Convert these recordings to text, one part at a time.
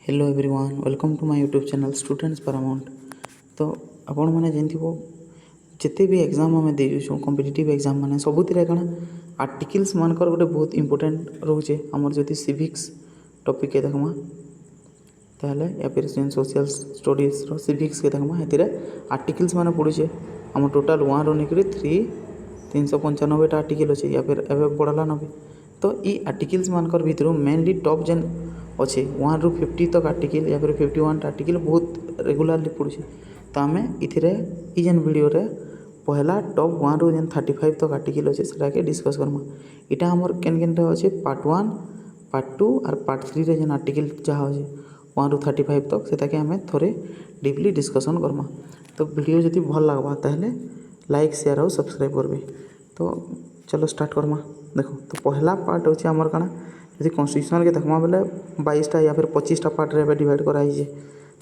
Hello everyone welcome to my YouTube channel Students Paramount. तो आपण मैंने जानथिबो जिते भी एग्जाम आम देछुँ कॉम्पिटिटिव एग्जाम माने सबुतिर कण आर्टिकल्स मानकर गोटे बहुत इंपोर्टेंट रोचे। आमर जदि सिविक्स टॉपिक के देखमा ताहले या फिर सोशल स्टडीज रो सिविक्स के देखमा हेतिरे आर्टिकल्स माने पड़ुचे। आम टोटाल 1 रो निकरी 395 आर्टिकल अच्छे या फिर एवं बढ़ला 90। तो ये आर्टिकल्स मानकर भितर मेनली टॉप जेन अच्छे 1 ରୁ 50 तक आर्टिकल या फिर 51 आर्टिकल बहुत रेगुलारली पड़ुचे। तो आम ये जेन वीडियो रे पहला टॉप 1 ରୁ जेन 35 तक आर्टिकल अच्छे से डिस्कस करमा। यहाँ आमर केन केनटा अच्छे पार्ट 1 पार्ट 2 और पार्ट 3 रे जेन आर्टिकल जहाँ अच्छे 1 ରୁ 35 तक से आम थोड़े डीपली डिस्कसन करमा। तो वीडियो जदि भल लगवा ताहले लाइक शेयर और सब्सक्राइब करबे। तो चलो स्टार्ट करमा। देखो तो पहला पार्ट होचे आमर काना यदि कॉन्स्टिट्यूशनल के देखमा बेले 22टा या फिर 25टा पार्ट रे डिवाइड कराई।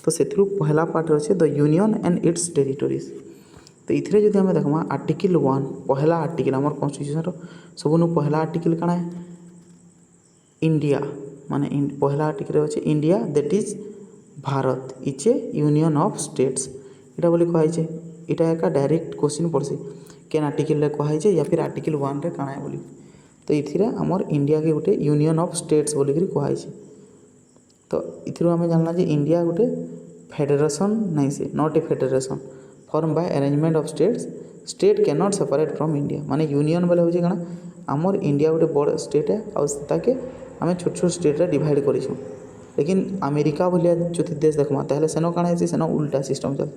तो से पहला पार्ट अच्छे the union and it's territories. तो इथिरे जदि आम देखमा आर्टिकल 1 पहला आर्टिकल आमर कॉन्स्टिट्यूशन सबुनु पहला आर्टिकल काना है इंडिया माने पहला आर्टिकल अच्छे India that is Bharat is A union of states इटा बोली कहुचे। इटा एक डायरेक्ट क्वेश्चन पड़सी केन आर्टिकल कहुचे या फिर आर्टिकल 1 रे काना है बोली। तो इथिरे आमर इंडिया के गोटे यूनियन ऑफ स्टेट्स बोली कहुचे। तो इथिरो आम जानला जे इंडिया गोटे फेडरेशन नहीं से not a federation form by arrangement of states state can not separate from India माने यूनियन बोले होचे काना आमर इंडिया गोटे बड़ स्टेट है और ताके आम छोट छोट स्टेट रे डिवाइड करिछुं। लेकिन अमेरिका भलिया जो देश देखमा ताहले सेनो काना है सेनो उल्टा सिस्टम चल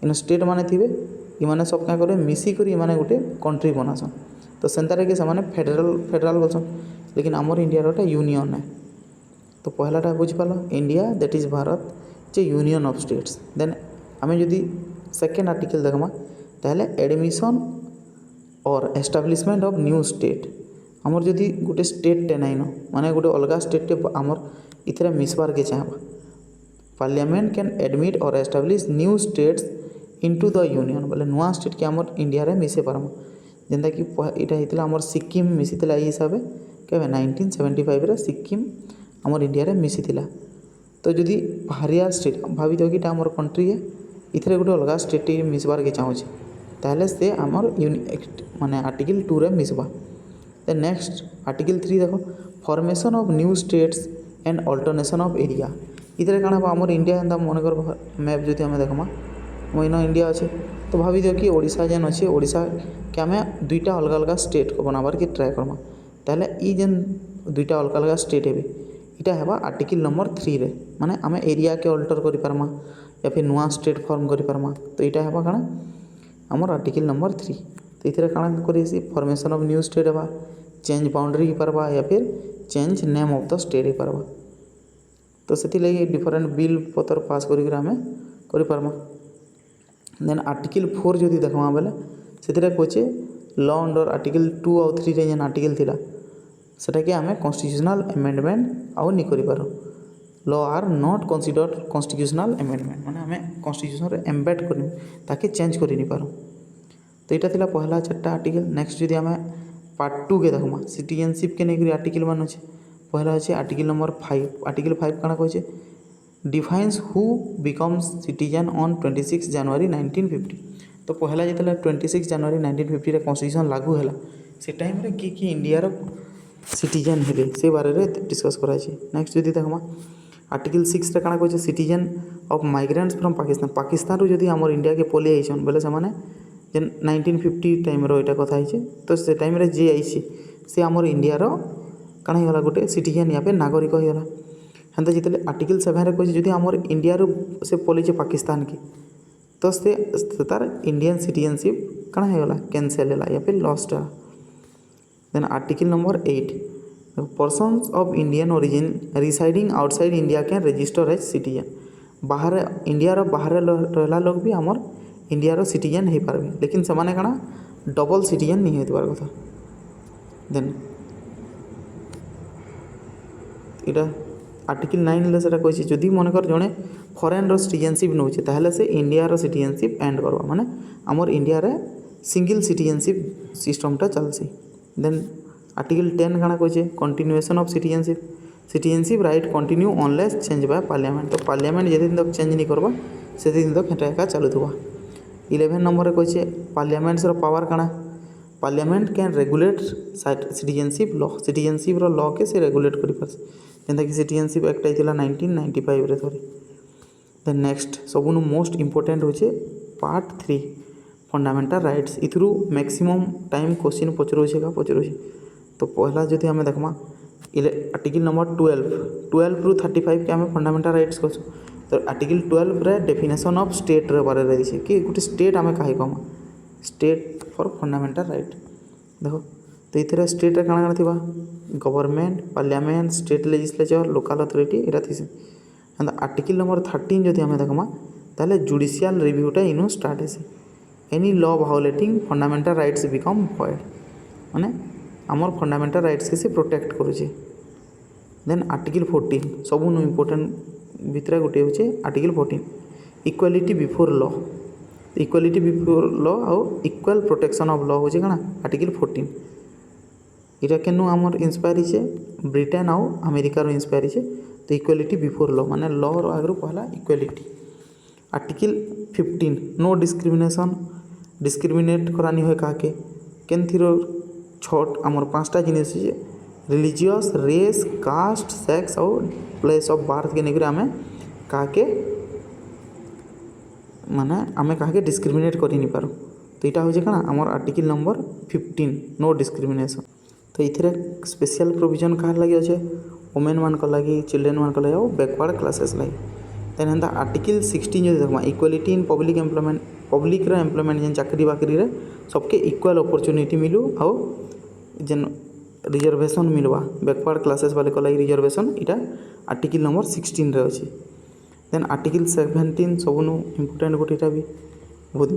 इन स्टेट माने थिबे इ माने सब क्या करे मिसी करी माने गोटे कंट्री बनासन। तो सेंतारे के समाने फेडरल बोलसन लेकिन आमर इंडिया रोटा यूनियन है। तो पहलाटा बुझिपाल इंडिया दैट इज भारत जे यूनियन ऑफ स्टेट्स। देन आम जदि सेकेंड आर्टिकल देखमा ताहले एडमिशन और एस्टाब्लिशमेंट ऑफ न्यू स्टेट आमर जदि गोटे स्टेट टे नाइन माने गोटे अलग स्टेट टे आमर इथरे मिसबार के चाहबा पार्लियामेंट कैन एडमिट और establish new states into the union बोले नुआ स्टेट के आमर इंडिया रे मिसे पारम जेनता कि यहाँ होता आमर सिक्किम मिसीला ये हिसाब के 1975 रे सिक्किम आमर इंडिया रे मिसीला। तो जदि बाहरिया स्टेट भावी दो कि आमर कंट्री है इथरे गोटे अलग स्टेट मिसबार के चाहूँचे ताहले से आमर माने आर्टिकल 2 रे मिसबा। देन नेक्स्ट आर्टिकल 3 देखो formation of new states and alternation of area इधर काना आमर इंडिया एंता मन कर मैप जो आम देखमा मोइन इंडिया अच्छे। तो भावी दियो कि ओडिशा जेन अच्छे ओडिशा के आम दुईटा अलग अलग स्टेट को बनाबार के ट्राए करमा ताहले ई जेन दुईटा अलग अलग स्टेट है इटा है आर्टिकल नंबर 3 रे माने आम एरिया के अल्टर करि पारमा या फिर नुआ स्टेट फॉर्म करि पारमा। तो इटा है काना आमर आर्टिकल नंबर 3। तो इथरे काना करिसी फॉर्मेशन ऑफ न्यू स्टेट है चेंज बाउंड्री हो पारबा या फिर change name of the state हो पारबा। तो से लगे डिफरेंट बिल पत्र पास करिक आम करि पारमा। देन आर्टिकल 4 जो देखमा बेले से कहे लॉ अंडर आर्टिकल 2 और 3 रे जेन आर्टिकल थिला सेटा कि आम कॉन्स्टिट्यूशनल एमेंडमेंट आउ नहीं करिपार law are not considered constitutional amendment माने आम कॉन्स्टिट्यूशन रे एम्बेड कर ताके चेंज कर नहीं पार। तो यहाँ थिला पहला 4टा आर्टिकल। नेक्स्ट जदि आम पार्ट 2 के देखमा सिटीजनशिप के नहीं आर्टिकल मान अच्छे पहला अच्छे आर्टिकल नंबर 5 आर्टिकल 5 काना कहे defines who becomes citizen on 26 जनवरी 1950। तो पहला जो 26 जनवरी 1950 कॉन्स्टिट्यूशन लागू है से टाइम रे कि इंडिया रो सिटीजन हेबे से बारे में डिस्कस कराई। नेक्स्ट जदि देखमा आर्टिकल 6 रे काना कहे citizen of migrants from Pakistan Pakistan रू जदि आमर इंडिया के पलि आइछन बोले से माने जेन 1950 टाइम रो एटा कथा है। तो से टाइम रे जे आइछि से आमर इंडिया रो काना होगा गोटे सिटीजन या फिर नागरिक होगा। हेन्ता जिते आर्टिकल 7 रे कहे जदि आमर इंडिया रो से पलैचे पाकिस्तान की तो से तार इंडियन सिटीजनशिप काना होगा कैंसल है या फिर लॉस्ट है। Then article number 8 persons of Indian origin residing outside India can register as citizen बाहर इंडिया रो बाहर रहला लोग भी आमर इंडिया रो सिटीजन हो पारबे लेकिन से माने काना डबल सिटीजन नहीं होइतबार कथा। देन इटा आर्टिकल 9 ले सेटा कहिछि जदि मनकर जणे फॉरेन रो सिटीजनशिप नउचे ताहले से इंडिया रो सिटीजनशिप एंड करबा माने आमर इंडिया रे सिंगल सिटीजनशिप सिस्टमटा चलसी। देन आर्टिकल 10 काना कहिछि continuation of citizenship citizenship right continue unless change by parliament. तो पार्लियामेंट जिते दिन तक चेंज नहीं करवा से दिन तक हेटा एका चलुवा। 11 नंबर कहे पार्लियामेंट्स पावर काଣା parliament can regulate citizenship law. Citizenship law के से रेगुलेट कर जेनता कि सिटीजनशिप एक्ट आइला 1995 रे थोड़ी। देन नेक्स्ट सबुन मोस्ट इंपोर्टेंट होचे पार्ट 3 फंडामेंटल राइट्स। इथरू मैक्सिमम टाइम क्वेश्चन पचरोचे का पचरोचे। तो पहला जो आम देखमा आर्टिकल नंबर 12 रु 35 के आम फंडामेंटल राइट्स कहूँ। तो आर्टिकल 12 रे डेफिनेशन ऑफ स्टेट रे बारे रे दिसे कि गोटे स्टेट आम कहीं कहमा स्टेट फॉर फंडामेंटल राइट। देखो तो ये स्टेट रे काଣା थी government parliament state legislature local authority इरा थी। आर्टिकल नंबर 13 जो आम देखमा ताले जुडिशियल रिव्यूटा इनु स्टार्ट है। Any law violating fundamental rights become void माने आमर फंडामेंटल राइट्स के से प्रोटेक्ट करुचे। देन आर्टिकल 14 सबू इम्पोर्टेंट भितर गोटे हूँ article 14 equality before law. Equality before law आउ इक्वल प्रोटेक्शन ऑफ लॉ हूँ क्या आर्टिकल 14 इटा केनु आमर इंस्पायर है ब्रिटेन आउ अमेरिकार इंस्पायर है। तो इक्वालिटी बिफोर लॉ माने लॉ आगु कहला equality. Article 15 no discrimination discriminate करानी हुए क्या केन छट आमर 5टा जिनिस रिलीजियस रेस कास्ट सेक्स और प्लेस ऑफ बर्थ के लेकर आम क्या माने आम क्या डिस्क्रिमिनेट कर नहीं पारू। तो यहाँ हूँ क्या आमर आर्टिकल नंबर 15 नो डिस्क्रिमिनेशन। तो ये स्पेशल प्रोविजन क्या लगे अच्छे वुमेन मान लगी चिल्ड्रेन मान लगे और बैकवर्ड क्लासेस लगे। देन हेन्ता आर्टिकल 16 जो देखा equality in public employment public employment जेन चाकरी बाकरी रे सबके इक्वल अपॉर्चुनिटी मिलू आउ जेन रिजर्वेशन मिलवा बैकवर्ड क्लासेस वाले को लगी रिजर्वेशन इटा आर्टिकल नंबर 16 रे अच्छी। देन आर्टिकल 17 सबुनु इम्पोर्टेंट गोटेटा भी बहुत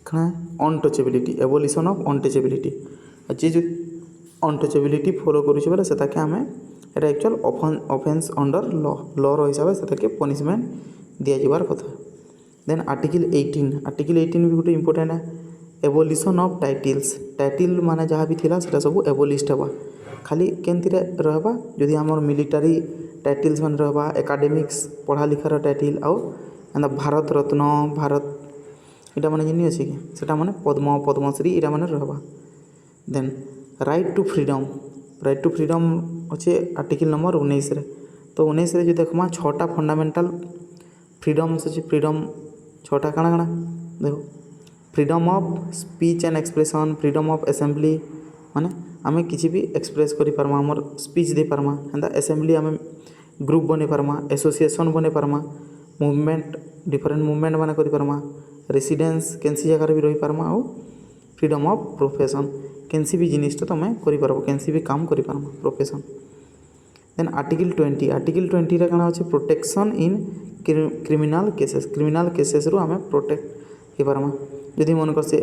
क्या अनटचेबिलिटी एबोलिशन ऑफ अनटचेबिलिटी। जे जो अनटचेबिलिटी फॉलो करुचे बोले से आम एटा एक्चुअल ऑफेंस अंडर लॉ हिसाब से पनिशमेंट दिया जाबार कथा। देन आर्टिकल 18 भी गोटे इम्पोर्टेंट है एबोलिशन ऑफ टाइटल माने जहाँ भी थिला सेटा सब एबोलिस्ट हेबा खाली केंति रहबा जदि आमर मिलिटारी टाइटल्स मान रहबा एकाडेमिक्स पढ़ा लिखार टाइटल आउ एंदा भारत रत्न भारत इटा माने जिनी अछि कि सेटा माने पद्म पद्मश्री इटा माने रहबा। देन राइट टू फ्रीडम अच्छे आर्टिकल नंबर 19 रे। तो 19 रे जो देखमा 6टा फंडामेंटल फ्रीडम्स अच्छे फ्रीडम 6टा काଣା काଣା देखो freedom of speech and expression freedom of assembly माने आमे किसी भी एक्सप्रेस करि पारमा हमर स्पीच दे पारमा हेंदा असेंबली आमे ग्रुप बने पारमा एसोसिएशन बने पारमा मूवमेंट डिफरेंट मूवमेंट माने करि पारमा रेसिडेंस केनसी जगह भी रही पारमा आउ फ्रीडम ऑफ प्रोफेशन केनसी भी जिनिस तुम करि पारबो केनसी भी काम करि पारमा प्रोफेशन। देन आर्टिकल 20 रे काଣା अछि प्रोटेक्शन इन क्रिमिनल केसेस रु आमे प्रोटेक्ट हे पारमा जदि मन कर से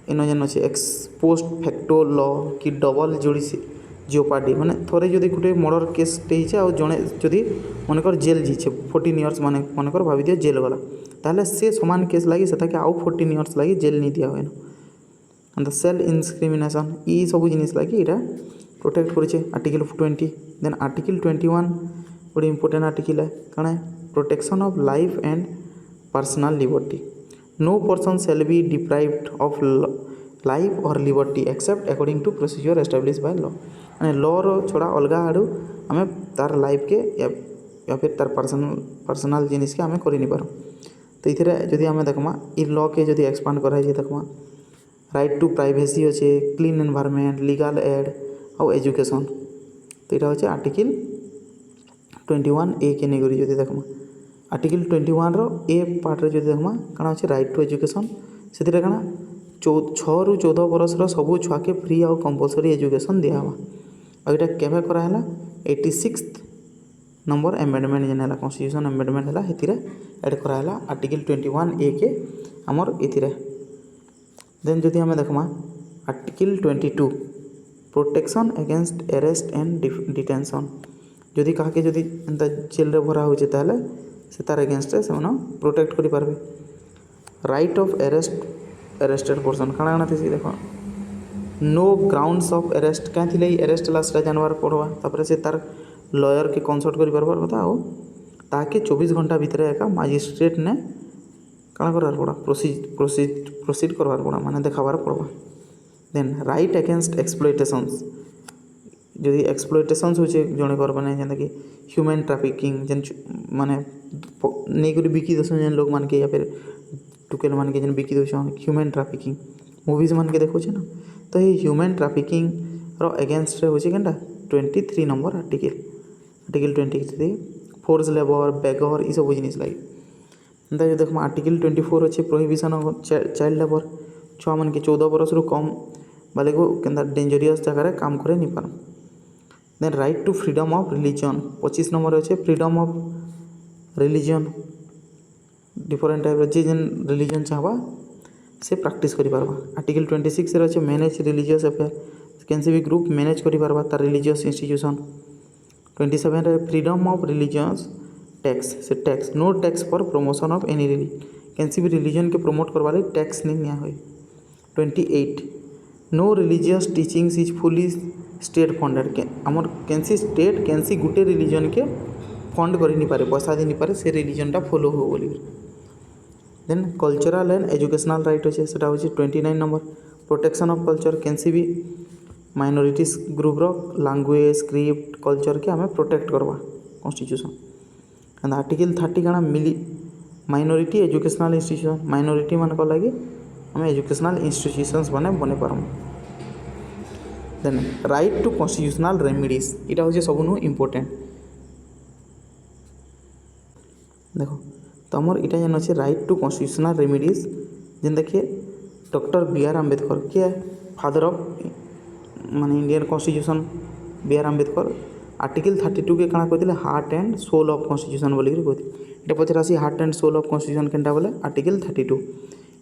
इन जेन अच्छे एक्सपोस्ट फैक्टो लॉ कि डबल जियोपार्डी माने थोड़े जदि गोटे मर्डर केस टे आ जड़े जदि मनकर जेल जीचे 14 इयर्स माने मनकर भावी दिया जेल गला ताहले से समान केस लगी से आउ 14 इयर्स लगी जेल नहीं दिया हुए एंड सेल इनस्क्रिमिनेशन ई सब जिनिस लगी इटा प्रोटेक्ट करुचे आर्टिकल 20। देन आर्टिकल 21 गोटे इम्पोर्टेंट आर्टिकल है काଣା protection of life and personal liberty no person shall be deprived of life और liberty except according to procedure establish by law माने लॉ रो छोड़ा अलग आड़ू आम तार लाइफ के या फिर तार पर्सनल जिनिस के आम कर नहीं पार। तो ये जदि आम देखमा इ लॉ के जदि एक्सपांड कराई देखमा राइट टू प्राइवेसी अच्छे क्लीन एनवायरनमेंट लीगल एड आउ एजुकेशन। तो यहाँ हूँ आर्टिकल 21A के नहीं जदि देखमा आर्टिकल 21 रो ए पार्ट रे जदि देखमा काଣା अच्छे राइट टू एजुकेशन से काଣା 6 रु 14 बरस सबू छुआ के फ्री आउ कंपलसरी एजुकेशन दिया और यहाँ केवे कराला 86 नंबर एमेंडमेंट जेन है कॉन्स्टिट्यूशन एमेंडमेंट है हेतिरे एड कराला आर्टिकल 21A के आमर इथिरे। देन जदि आम देखमा article 22 protection against arrest and detention जदि क्या जदि एंता जेल रे भरा होचे ताले से तार अगेंस्ट से प्रोटेक्ट करि पारबे। राइट ऑफ अरेस्टेड पर्सन काଣା काଣା थी देखो नो ग्राउंड्स ऑफ अरेस्ट क्या थी अरेस्ट ला सेटा जानवर पड़वा तापर से तार लॉयर के कंसल्ट कर पारबार कथा और ताके 24 घंटा भितर एका मजिस्ट्रेट ने काଣା करार पड़ा प्रोसीड करवार पड़ा माने देखाबार पड़वा। देन राइट अगेंस्ट एक्सप्लॉयटेशंस जदि एक्सप्लॉयटेशंस होचे जणे कर माने जेंता कि ह्यूमन ट्रैफिकिंग जेन माने नहीं कर बिकी दसन जेन लोग मान के या फिर टुकेल मान के जेन बिकी दसन ह्यूमन ट्रैफिकिंग मूवीज मान के देखो ना तो ये ह्यूमन ट्रैफिकिंग रो अगेंस्ट रे होचे केनटा 23 नंबर आर्टिकल 23 फोर्स लेबर बेगर ई सब जिनिस लागे एंता जो देखो आर्टिकल 24 अच्छे प्रोहिबिशन ऑफ चाइल्ड लेबर छुआ मन के 14 बरस रु कम बाले को केंता डेंजरियस जगह काम करे नहीं पार। Then right to freedom of religion 25 number अच्छे freedom of religion different type जे जेन रिलीजन चाहवा से प्रैक्टिस करि पारबा। आर्टिकल 26 रे अच्छे मैनेज रिलीजियस अफेयर कैन भी ग्रुप मैनेज करि पारबा तार रिलीजियस इंस्टीट्यूशन। 27 रे फ्रीडम ऑफ रिलीजियस टैक्स से tax no tax for promotion of any religion कैन भी रिलीजन के प्रमोट करवा ले टैक्स नहीं निया हुए। 28 no religious teachings is fully state funded के आमर कैंसी स्टेट कैंसी गुटे रिलीजन के फंड कर नहीं पारे पैसा दे नहीं पारे से रिलीजनटा फॉलो हो बोली। देन कल्चरल एंड एजुकेशनल राइट अच्छे से 29 नंबर प्रोटेक्शन ऑफ कल्चर कैंसी भी माइनॉरिटीज ग्रुप रो लैंग्वेज स्क्रिप्ट कल्चर के हमें प्रोटेक्ट करवा कॉन्स्टिट्यूशन। एंड आर्टिकल 30 काना मिली माइनॉरिटी एजुकेशनल इंस्टीट्यूशन माइनॉरिटी मान को लगे हमें एजुकेशनल इंस्टीट्यूशंस बने पारम। Then right to constitutional remedies इटा हूँ सबुनु इम्पोर्टेंट देखो तो आमर इटा जेन अच्छे राइट टू कॉन्स्टिट्यूशनल रेमिडीज जेन देखिए डॉक्टर बी.आर. आम्बेडकर किए फादर ऑफ माने Indian constitution B R. Ambedkar article 32 के काଣା कहते heart and soul of constitution बोलिक कहते ये पचार आसी heart and soul of constitution केनटा बोले article 32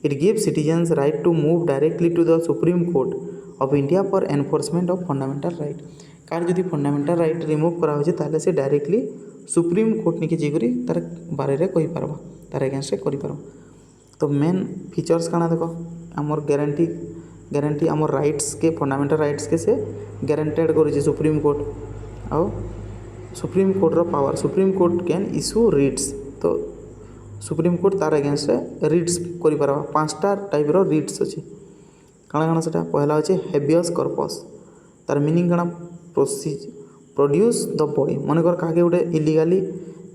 it gives citizens right to move directly to the supreme court of India for enforcement of fundamental right कार जदि फंडामेंटल राइट रिमूव करा होचे ताले से डायरेक्टली सुप्रीम कोर्ट निके जेकरी तार बारे रे कहि पारबा तार अगेंस्ट रे करि पारबा। तो मेन फीचर्स काଣା देखो आमर गारंटी आमर राइट्स के फंडामेंटल राइट्स के से गारंटेड करूचे सुप्रीम कोर्ट आउ सुप्रीम कोर्ट रो power supreme court can issue writs तो सुप्रीम कोर्ट तार अगेंस्ट रे रिट्स करि पारबा। पांचटा टाइप रो रिट्स अछि काଣା सेटा पहला अछि हेबियस कॉर्पस तार मीनिंग काଣା प्रोड्यूस द बॉडी मनकर काके गोटे इलीगाली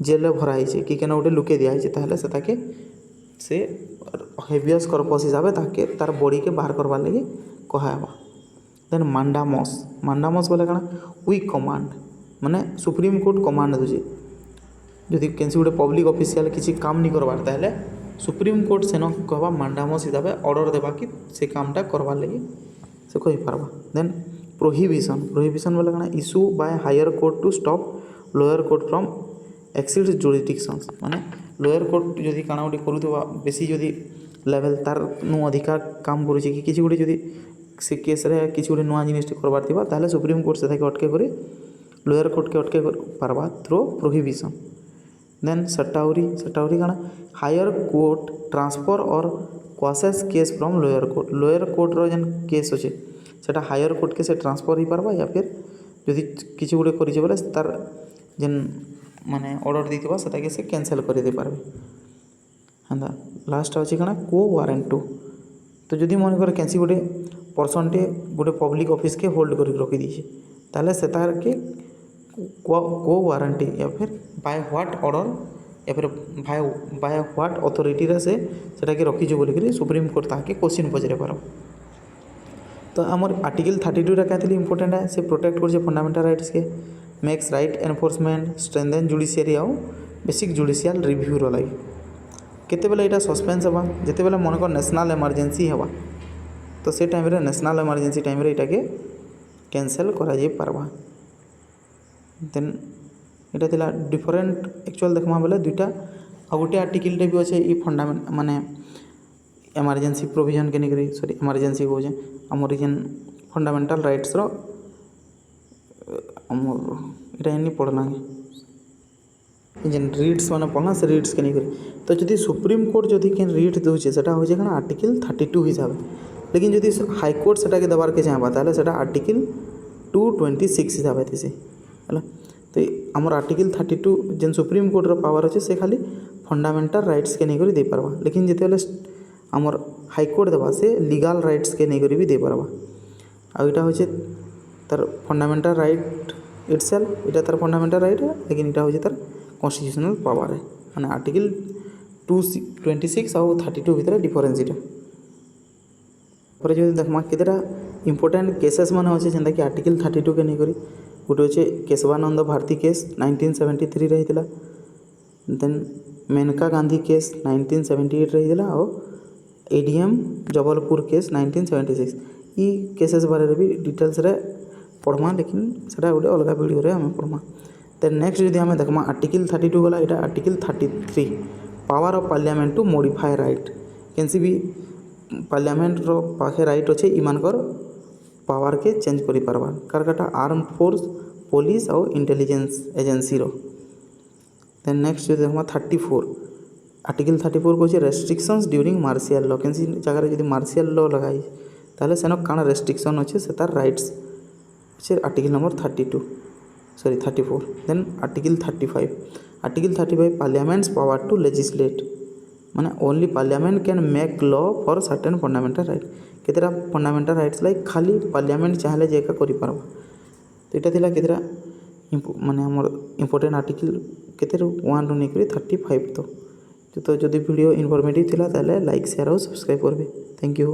जेल रे भरा है कि केना गोटे लुके दिया है ताहले से ताके से हेबियस कॉर्पस हिसाब ताके तार बॉडी के बाहर करवा लगे कहावा। देन मांडामस बोले काଣା वीक कमांड माने सुप्रीम कोर्ट कमांड दूचे जदि कैंसी गोटे पब्लिक ऑफिशियल किसी काम नहीं करवार ताहले सुप्रीम कोर्ट सेन कहवा मांडामस हिसाब ऑर्डर देवा कि से कामटा करवार लगे से कहि पारबा। देन प्रोहिबिशन बोले काଣା issue by higher court to stop lower court from exceed jurisdictions माने लोअर कोर्ट जदि काଣା गोटे करूथबा बेसी जदि लेवल तार नु अधिकार काम करूचे कि किसी गोटे जदि से केस रे किसी गोटे नुआ जिनिस करवार थिबा ताहले सुप्रीम कोर्ट से ताके अटके करे लोअर कोर्ट के अटके पारबा थ्रो प्रोहिबिशन। देन सटाउरी काଣା higher court transfer or quashes case from lower court रो जेन केस अच्छे सेटा हायर कोर्ट के से ट्रांसफर हो पारबा या फिर जदि किसी गोटे करिचे बोले तार जेन माने ऑर्डर देथिबा सेटा के से कैंसिल कर दे पारबे। हंदा लास्ट अछि काଣା को वारंटू तो जदि मन कर कैंसी गोटे पर्सन टे गोटे पब्लिक ऑफिस के होल्ड कर रखी दीजिए ताले से तार के को वारंटी या फिर बाय व्हाट ऑर्डर या फिर बाय व्हाट अथॉरिटी रे से सेटा के रखी जो बोलिक सुप्रीम कोर्ट ताके क्वेश्चन पचरे पारबा। तो आमर आर्टिकल 32 रा कहते इंपोर्टेंट है से प्रोटेक्ट कर फंडामेंटल राइट्स के makes right enforcement strengthen judiciary आउ बेसिक जुडिशियल रिव्यू रो लगे केते बेले एटा सस्पेंस हवा जेते बेले मन को नेशनल इमरजेंसी हवा तो से टाइम रे नेशनल इमरजेंसी टाइम रे एटा के कैंसिल करा जे पारबा। देन एटा थिला डिफरेंट एक्चुअल देखमा बेले दुटा आ गोटे आर्टिकल टे भी अच्छे ई फंडामेंट माने इमरजेंसी प्रोविजन के निकरी सॉरी इमरजेंसी हो जे हमर जेन फंडामेंटल राइट्स रो हमर एटा एनी पढ़ला जेन रीड्स माने पढ़ना से रीड्स के निकरी तो जदि सुप्रीम कोर्ट जदि केन रीड दोचे सेटा हो जे कना आर्टिकल 32 हिसाब लेकिन जदि हाई कोर्ट सेटा के दबार के चाहबा ताले सेटा आर्टिकल 226 हिसाब हेतिसे हला तो आमर आर्टिकल 32 जेन सुप्रीम कोर्टर पावर अच्छे से खाली फंडामेंटल राइट्स के नहीं दे पारबा, लेकिन जिते आमर हाईकोर्ट देवा से लीगल राइट्स के नहीं भी दे पारबा। आ इटा होचे तार फंडामेंटल राइट इटसेल्फ, इटा तार फंडामेंटल राइट है, लेकिन इटा होचे तार कॉन्स्टिट्यूशनल पावर है। माने आर्टिकल 26 और 32 भितर डिफरेंस इटा। पर जो देखमा केतेटा इंपोर्टेंट केसेस मान अच्छे जेनता कि आर्टिकल 32 के नहीं करी। गोटे होचे केशवानंद भारती केस 1973 रही, देन मेनका गांधी केस 1978 रही, और एडीएम जबलपुर केस 1976। ई केसेस बारे भी डिटेल्स रे पढ़मा, लेकिन सेटा गोटे अलग वीडियो रे हमें पढ़मा। देन नेक्स्ट जदि हमें देखमा आर्टिकल 32 गला, इटा article 33 power of parliament to modify right. केनसी भी पार्लियामेंट रो पाखे राइट अच्छे इमानकर पावर के चेंज करि पारबा। कारकाटा आर्म फोर्स, पुलिस और इंटेलिजेंस एजेंसी रो। देन नेक्स्ट जो देखमा 34 आर्टिकल 34 को रेस्ट्रिक्शंस ड्यूरिंग मार्शियल लॉ। केनसी जगह जदि मार्शियल लॉ लगाई ताले सेन काण रेस्ट्रिक्शन अच्छे से तार राइट्स अच्छे article number 34। Then article 35 parliament's power to legislate, माने only parliament can make law for certain fundamental right. केतेटा फंडामेंटल राइट्स लाइक खाली पार्लियामेंट चाहले जेका करि पारबा। तो इटा थिला केतेटा माने हमर इंपोर्टेंट आर्टिकल केते 1 टू नेकरी 35। तो जदि वीडियो इनफॉर्मेटिव थिला ताले लाइक शेयर और सब्सक्राइब करबे। Thank you.